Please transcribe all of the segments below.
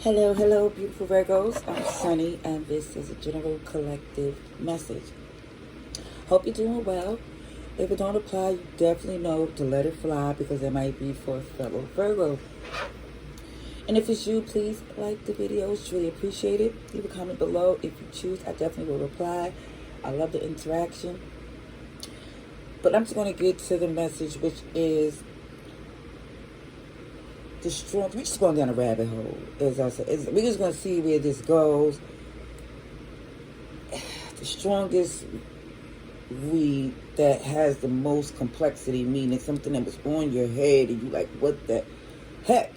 Hello, hello, beautiful Virgos. I'm Sunny, and this is a general collective message. Hope you're doing well. If it don't apply, you definitely know to let it fly because it might be for a fellow Virgo. And if it's you, please like the video. It's really appreciate it. Leave a comment below if you choose. I definitely will reply. I love the interaction. But I'm just going to get to the message, which is the strong. We're just going down a rabbit hole, as I said. We're just going to see where this goes. The strongest read that has the most complexity, meaning something that was on your head and you like, what the heck?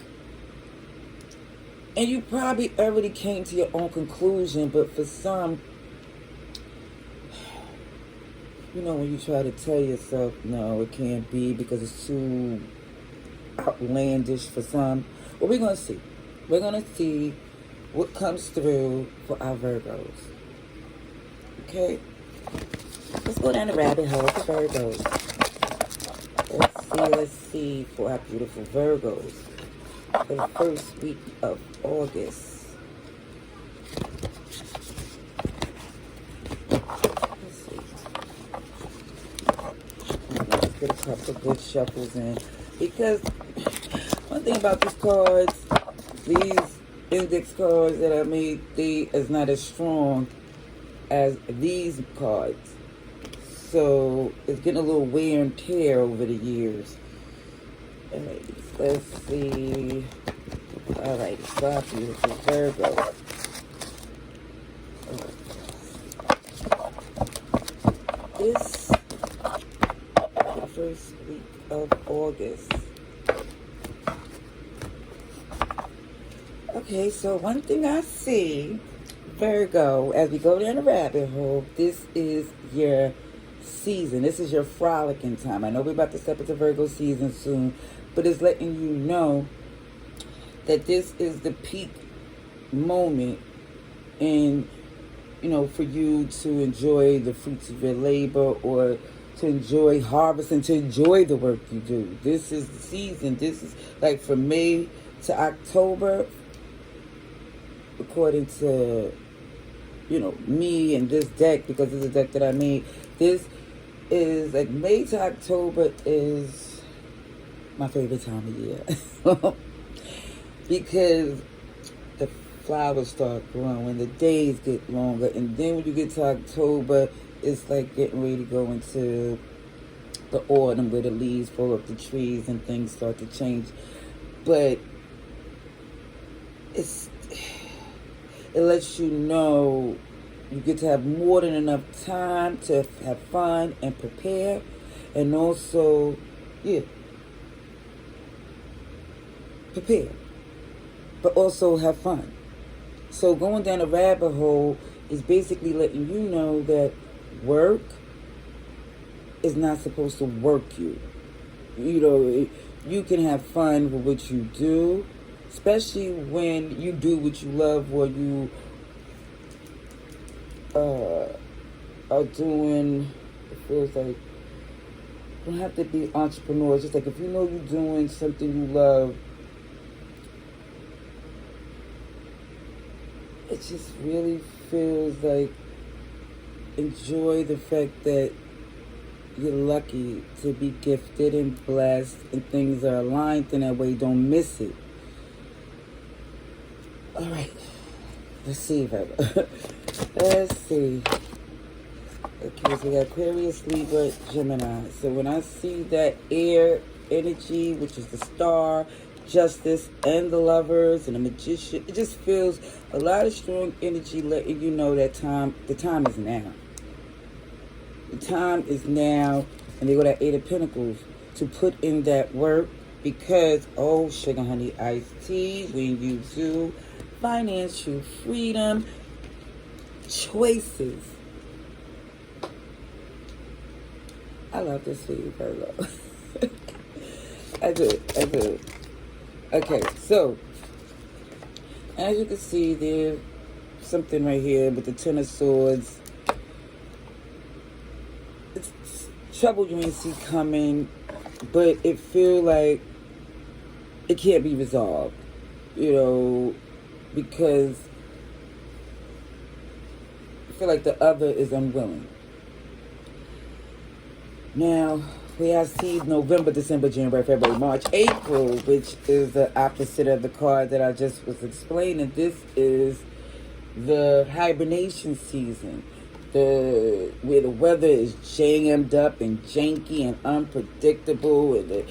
And you probably already came to your own conclusion, but for some, you know, when you try to tell yourself, no, it can't be because it's too outlandish for some. Well, we're going to see. We're going to see what comes through for our Virgos. Okay? Let's go down the rabbit hole for Virgos. Let's see for our beautiful Virgos for the first week of August. Let's see. Let's get a couple of good shuffles in. Because one thing about these cards, these index cards that I made, they is not as strong as these cards. So it's getting a little wear and tear over the years. Alright, let's see. Alright, so our beautiful Virgo. This the first week of August. Okay, so one thing I see, Virgo, as we go down the rabbit hole, this is your season. This is your frolicking time. I know we're about to step into Virgo season soon, but it's letting you know that this is the peak moment in, you know, for you to enjoy the fruits of your labor or to enjoy harvest and to enjoy the work you do. This is the season. This is like from May to October, according to, you know, me and this deck, because it's a deck that I made. This is like May to October is my favorite time of year. Because the flowers start growing, the days get longer, and then when you get to October, it's like getting ready to go into the autumn where the leaves fall off the trees and things start to change. But it lets you know you get to have more than enough time to have fun and prepare, and also, prepare, but also have fun. So going down a rabbit hole is basically letting you know that work is not supposed to work you. You know, you can have fun with what you do, especially when you do what you love, or you are doing, it feels like, you don't have to be entrepreneurs. Just like if you know you're doing something you love, it just really feels like enjoy the fact that you're lucky to be gifted and blessed and things are aligned in that way. Don't miss it. All right. Let's see, Virgo. Let's see. Okay, so we got Aquarius, Libra, Gemini. So when I see that air energy, which is the star, justice, and the lovers, and the magician, it just feels a lot of strong energy letting you know that the time is now. The time is now, and they go that Eight of Pentacles to put in that work because, oh, sugar, honey, iced tea, when you do financial freedom, choices. I love this for you, Virgo. I do. Okay, so as you can see, there's something right here with the Ten of Swords. It's trouble you ain't see coming, but it feel like it can't be resolved. You know, because I feel like the other is unwilling. Now, we have see November, December, January, February, March, April, which is the opposite of the card that I just was explaining. This is the hibernation season, where the weather is jammed up and janky and unpredictable, and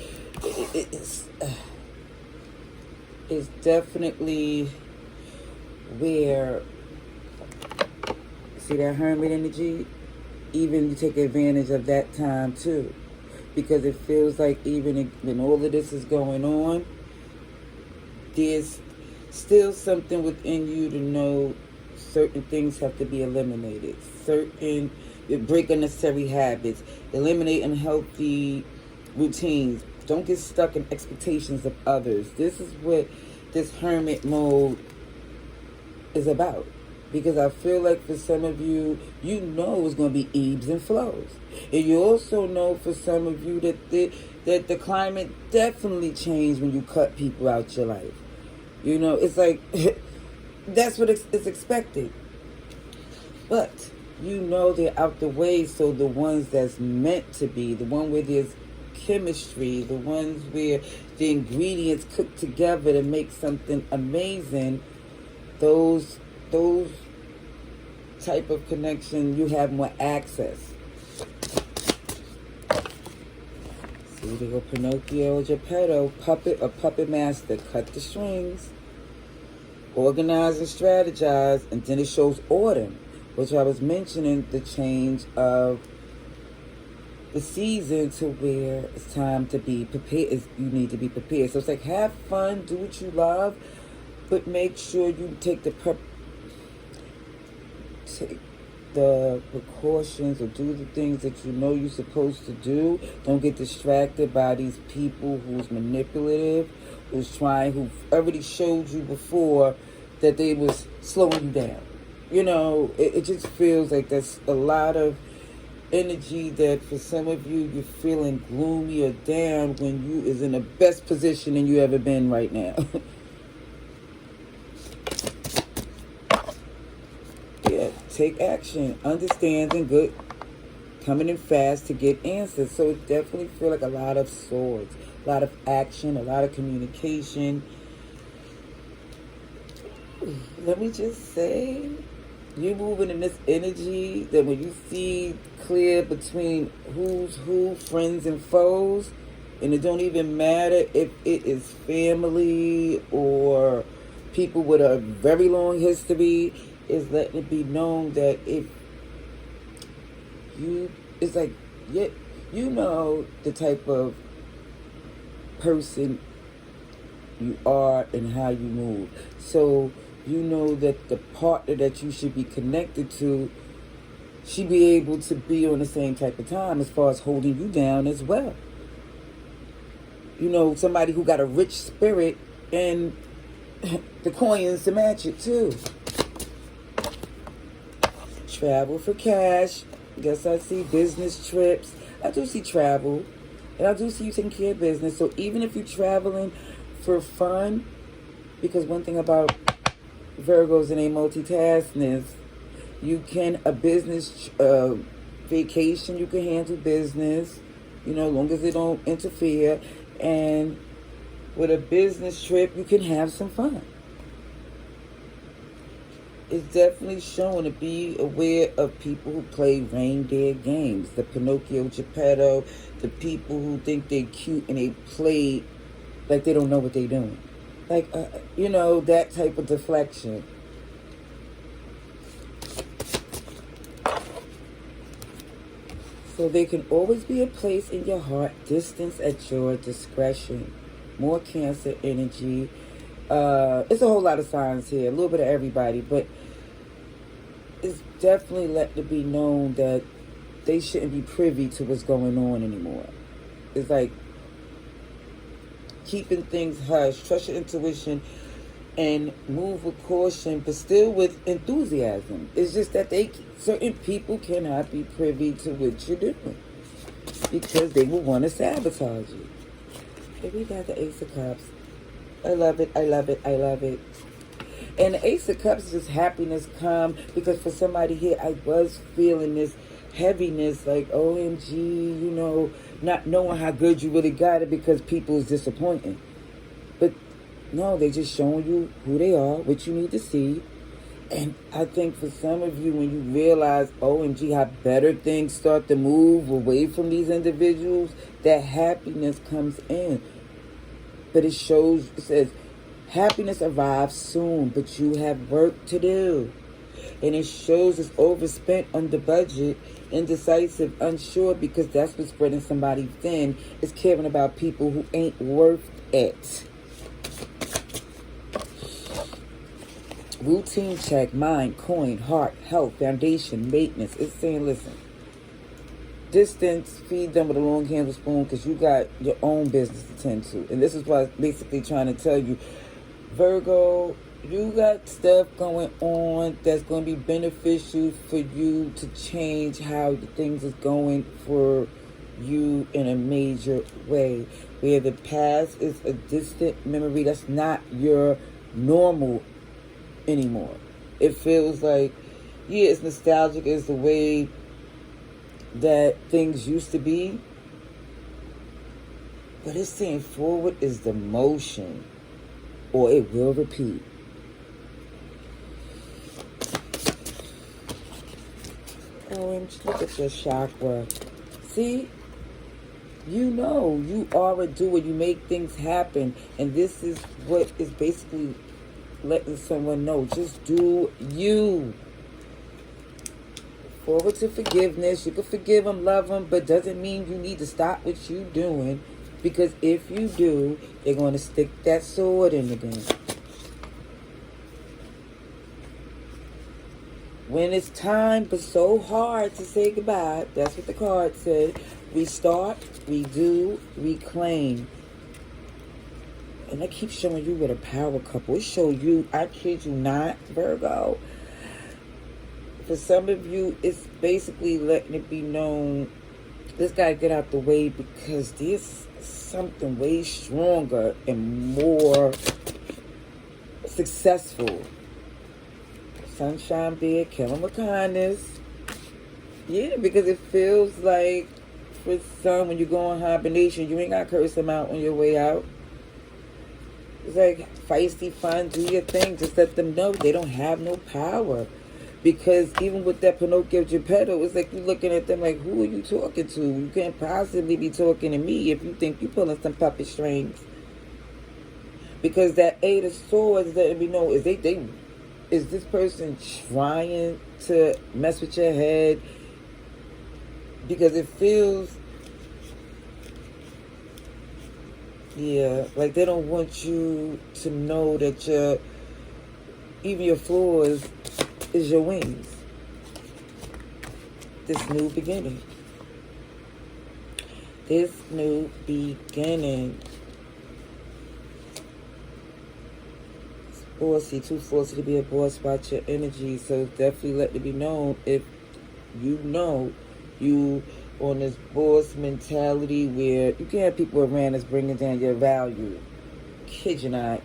it's definitely where, see that hermit energy? Even you take advantage of that time too, because it feels like even when all of this is going on, there's still something within you to know certain things have to be eliminated. Break unnecessary habits, eliminate unhealthy routines. Don't get stuck in expectations of others. This is what this hermit mode is about. Because I feel like for some of you, you know it's going to be ebbs and flows. And you also know for some of you that the climate definitely changed when you cut people out your life. You know, it's like, that's what is expected. But you know they're out the way, so the ones that's meant to be, the one where there's chemistry, the ones where the ingredients cook together to make something amazing, those type of connection, you have more access. See, they go Pinocchio, Geppetto, puppet or puppet master, cut the strings, organize and strategize, and then it shows autumn, which I was mentioning, the change of the season to where it's time to be prepared. You need to be prepared. So it's like, have fun, do what you love, but make sure you take the precautions or do the things that you know you're supposed to do. Don't get distracted by these people who's manipulative, who's already showed you before that they was slowing you down. You know, it just feels like there's a lot of energy that for some of you, you're feeling gloomy or down when you is in the best position than you ever been right now. Yeah, take action, understanding good, coming in fast to get answers. So it definitely feel like a lot of swords, a lot of action, a lot of communication. Let me just say, you moving in this energy that when you see clear between who's who, friends and foes, and it don't even matter if it is family or people with a very long history, is letting it be known that if you, it's like, yeah, you know the type of person you are and how you move. So you know that the partner that you should be connected to should be able to be on the same type of time as far as holding you down as well. You know, somebody who got a rich spirit and the coins to match it too. Travel for cash. Yes, I see business trips. I do see travel. And I do see you taking care of business. So even if you're traveling for fun, because one thing about Virgos and a multitasking, you can, a business vacation, you can handle business, you know, as long as it don't interfere. And with a business trip, you can have some fun. It's definitely showing to be aware of people who play reindeer games. The Pinocchio, Geppetto, the people who think they're cute and they play like they don't know what they're doing. Like, you know, that type of deflection. So there can always be a place in your heart, distance at your discretion. More Cancer energy. It's a whole lot of signs here, a little bit of everybody, but it's definitely let to be known that they shouldn't be privy to what's going on anymore. It's like keeping things hush, trust your intuition, and move with caution, but still with enthusiasm. It's just that certain people cannot be privy to what you're doing because they will want to sabotage you. Here we got the Ace of Cups. I love it, I love it, I love it. And the Ace of Cups is just happiness come, because for somebody here, I was feeling this heaviness, like, OMG, you know, not knowing how good you really got it because people is disappointing. But no, they just showing you who they are, what you need to see. And I think for some of you, when you realize, OMG, how better things start to move away from these individuals, that happiness comes in. But it shows, it says, happiness arrives soon, but you have work to do. And it shows it's overspent on the budget, indecisive, unsure, because that's what's spreading somebody thin, is caring about people who ain't worth it. Routine check, mind, coin, heart, health, foundation, maintenance. It's saying, listen, distance, feed them with a long handle spoon, because you got your own business to tend to. And this is what I'm basically trying to tell you. Virgo, you got stuff going on that's going to be beneficial for you to change how the things is going for you in a major way. Where the past is a distant memory, that's not your normal anymore. It feels like, yeah, it's nostalgic, it's the way that things used to be, but it's saying forward is the motion, or it will repeat. OMG, look at your chakra. See, you know you are a doer, you make things happen, and this is what is basically letting someone know, just do you. Forward to forgiveness. You can forgive them, love them, but doesn't mean you need to stop what you doing, because if you do, they're going to stick that sword in again. When it's time, but so hard to say goodbye, that's what the card said. Restart, redo, reclaim. And I keep showing you with a power couple. It show you, I kid you not, Virgo. For some of you, it's basically letting it be known, this guy get out the way, because there's something way stronger and more successful. Sunshine beard, kill him with kindness. Yeah, because it feels like, for some, when you go on hibernation, you ain't got to curse them out on your way out. It's like feisty, fun, do your thing. Just let them know they don't have no power. Because even with that Pinocchio Geppetto, it's like you looking at them like, who are you talking to? You can't possibly be talking to me if you think you're pulling some puppet strings. Because that Eight of Swords letting me know, is this person trying to mess with your head? Because it feels, yeah, like they don't want you to know that even your flaws is your wings. This new beginning. This new beginning. It's bossy, too forced to be a boss. Watch your energy. So definitely let it be known, if you know you on this boss mentality where you can have people around that's bringing down your value. Kid you not.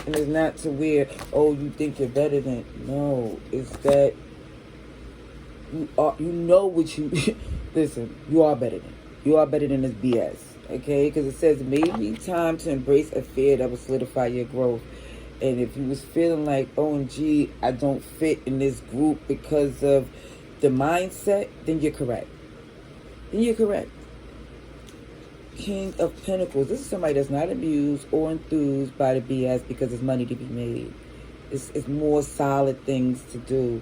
And it's not to where, oh, you think you're better than. No, it's that you know what you, listen, you are better than. You are better than this BS, okay? Because it says, maybe time to embrace a fear that will solidify your growth. And if you was feeling like, OMG, I don't fit in this group because of the mindset, then you're correct. King of Pentacles. This is somebody that's not amused or enthused by the BS because there's money to be made. It's more solid things to do.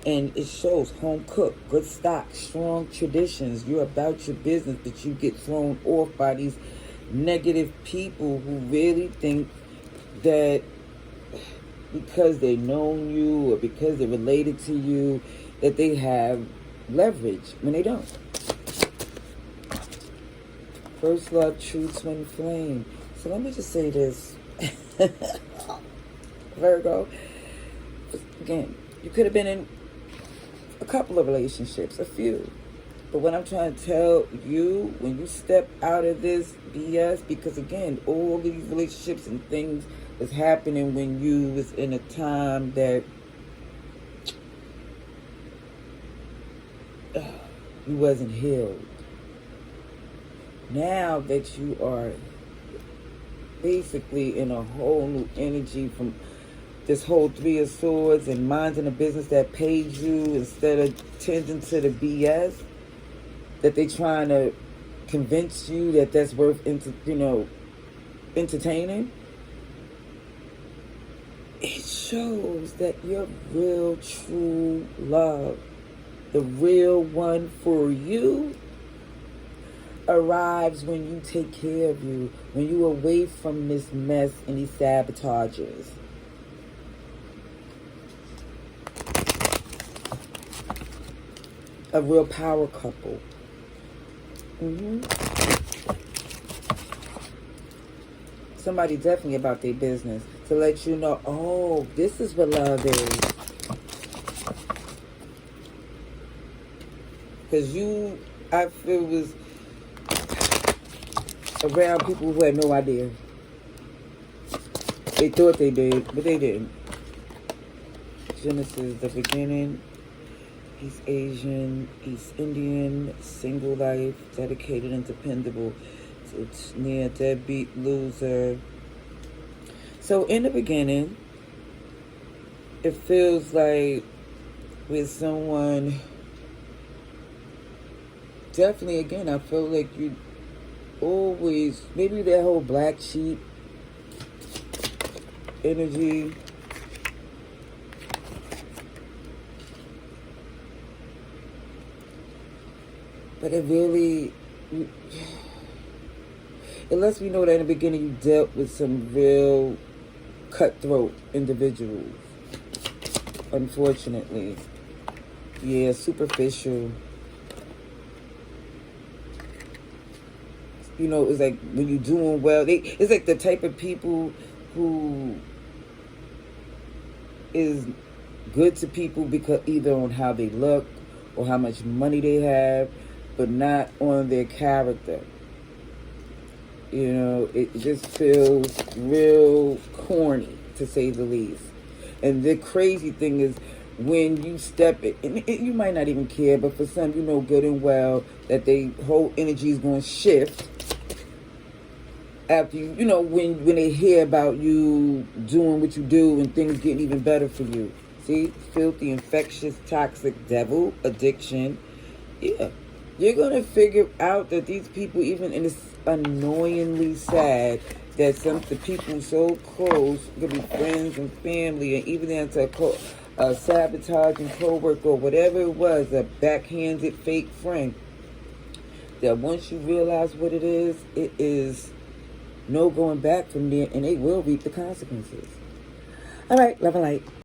And it shows home cooked, good stock, strong traditions. You're about your business, but you get thrown off by these negative people who really think that because they known you or because they're related to you, that they have leverage when they don't. First love, true twin flame. So let me just say this. Virgo, again, you could have been in a couple of relationships, a few. But what I'm trying to tell you, when you step out of this BS, because again, all these relationships and things is happening when you was in a time that you wasn't healed. Now that you are basically in a whole new energy from this whole Three of Swords and minding a business that pays you instead of tending to the BS that they trying to convince you that that's worth entertaining. It shows that your real true love, the real one for you, arrives when you take care of you, when you away from this mess and these sabotagers. A real power couple. Somebody definitely about their business to let you know, oh, this is what love is. Because you, I feel, was around people who had no idea. They thought they did, but they didn't. Genesis, the beginning. East Asian, East Indian, single life, dedicated and dependable. So it's near deadbeat loser. So in the beginning, it feels like with someone, definitely again, I feel like you always, maybe that whole black sheep energy. But it really, it lets me know that in the beginning you dealt with some real cutthroat individuals. Unfortunately. Yeah, superficial. You know, it's like when you're doing well, it's like the type of people who is good to people because either on how they look or how much money they have, but not on their character. You know, it just feels real corny, to say the least. And the crazy thing is, when you step it, and you might not even care, but for some, you know good and well that they whole energy is going to shift after you know, when they hear about you doing what you do and things getting even better for you. See, filthy, infectious, toxic, devil, addiction. Yeah. You're going to figure out that these people, even in this annoyingly sad, that some the people so close, could be friends and family, and even into a sabotaging co-worker or whatever it was, a backhanded fake friend, that once you realize what it is no going back from there, and they will reap the consequences. All right, love and light.